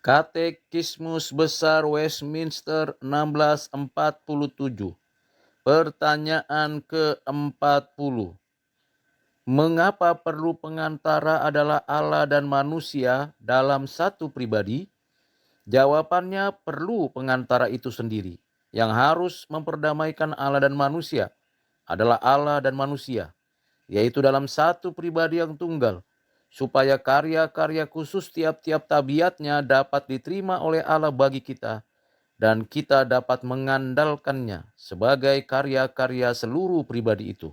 Katekismus Besar Westminster 1647. Pertanyaan ke-40. Mengapa perlu pengantara adalah Allah dan manusia dalam satu pribadi? Jawabannya, perlu pengantara itu sendiri. Yang harus memperdamaikan Allah dan manusia adalah Allah dan manusia, yaitu dalam satu pribadi yang tunggal, supaya karya-karya khusus tiap-tiap tabiatnya dapat diterima oleh Allah bagi kita, dan kita dapat mengandalkannya sebagai karya-karya seluruh pribadi itu.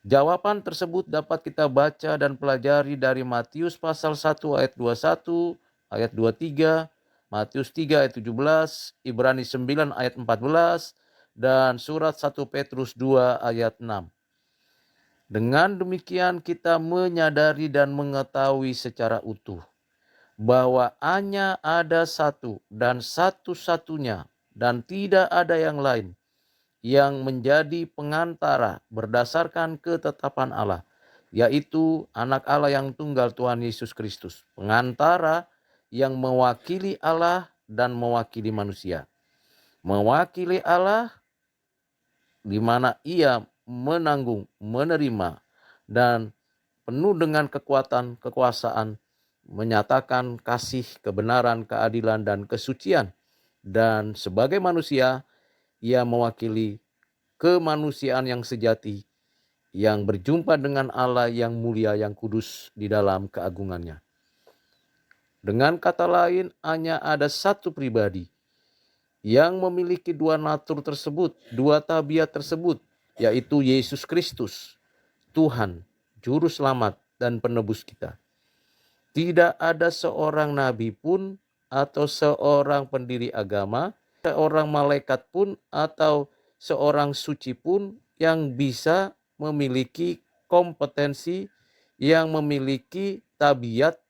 Jawaban tersebut dapat kita baca dan pelajari dari Matius pasal 1 ayat 21, ayat 23, Matius 3 ayat 17, Ibrani 9 ayat 14, dan surat 1 Petrus 2 ayat 6. Dengan demikian kita menyadari dan mengetahui secara utuh bahwa hanya ada satu dan satu-satunya dan tidak ada yang lain yang menjadi pengantara berdasarkan ketetapan Allah, yaitu Anak Allah yang tunggal, Tuhan Yesus Kristus, pengantara yang mewakili Allah dan mewakili manusia. Mewakili Allah di mana ia menanggung, menerima, dan penuh dengan kekuatan, kekuasaan, menyatakan kasih, kebenaran, keadilan, dan kesucian. Dan sebagai manusia, ia mewakili kemanusiaan yang sejati, yang berjumpa dengan Allah yang mulia, yang kudus di dalam keagungannya. Dengan kata lain, hanya ada satu pribadi yang memiliki dua natur tersebut, dua tabiat tersebut, yaitu Yesus Kristus, Tuhan, Juru Selamat dan Penebus kita. Tidak ada seorang nabi pun atau seorang pendiri agama, seorang malaikat pun atau seorang suci pun yang bisa memiliki kompetensi, yang memiliki tabiat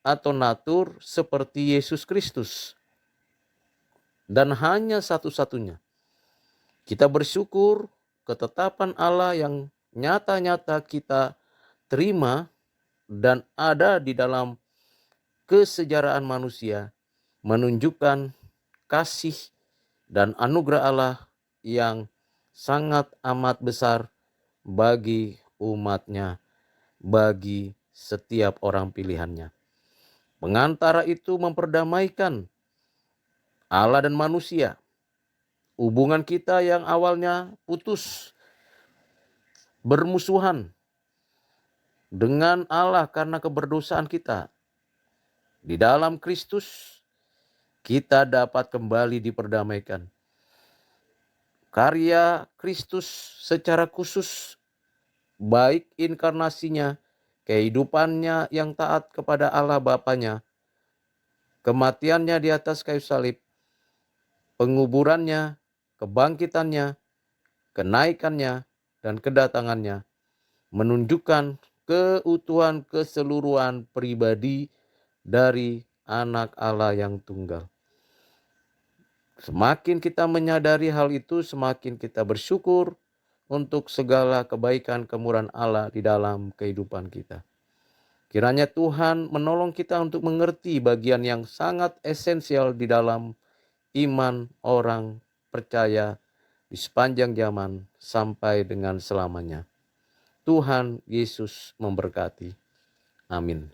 atau natur seperti Yesus Kristus. Dan hanya satu-satunya. Kita bersyukur ketetapan Allah yang nyata-nyata kita terima dan ada di dalam kesejarahan manusia, menunjukkan kasih dan anugerah Allah yang sangat amat besar bagi umatnya, bagi setiap orang pilihannya. Pengantara itu memperdamaikan Allah dan manusia. Hubungan kita yang awalnya putus, bermusuhan dengan Allah karena keberdosaan kita, di dalam Kristus kita dapat kembali diperdamaikan. Karya Kristus secara khusus, baik inkarnasinya, kehidupannya yang taat kepada Allah Bapanya, kematiannya di atas kayu salib, penguburannya, kebangkitannya, kenaikannya, dan kedatangannya, menunjukkan keutuhan keseluruhan pribadi dari Anak Allah yang tunggal. Semakin kita menyadari hal itu, semakin kita bersyukur untuk segala kebaikan kemurahan Allah di dalam kehidupan kita. Kiranya Tuhan menolong kita untuk mengerti bagian yang sangat esensial di dalam iman orang percaya di sepanjang zaman sampai dengan selamanya. Tuhan Yesus memberkati. Amin.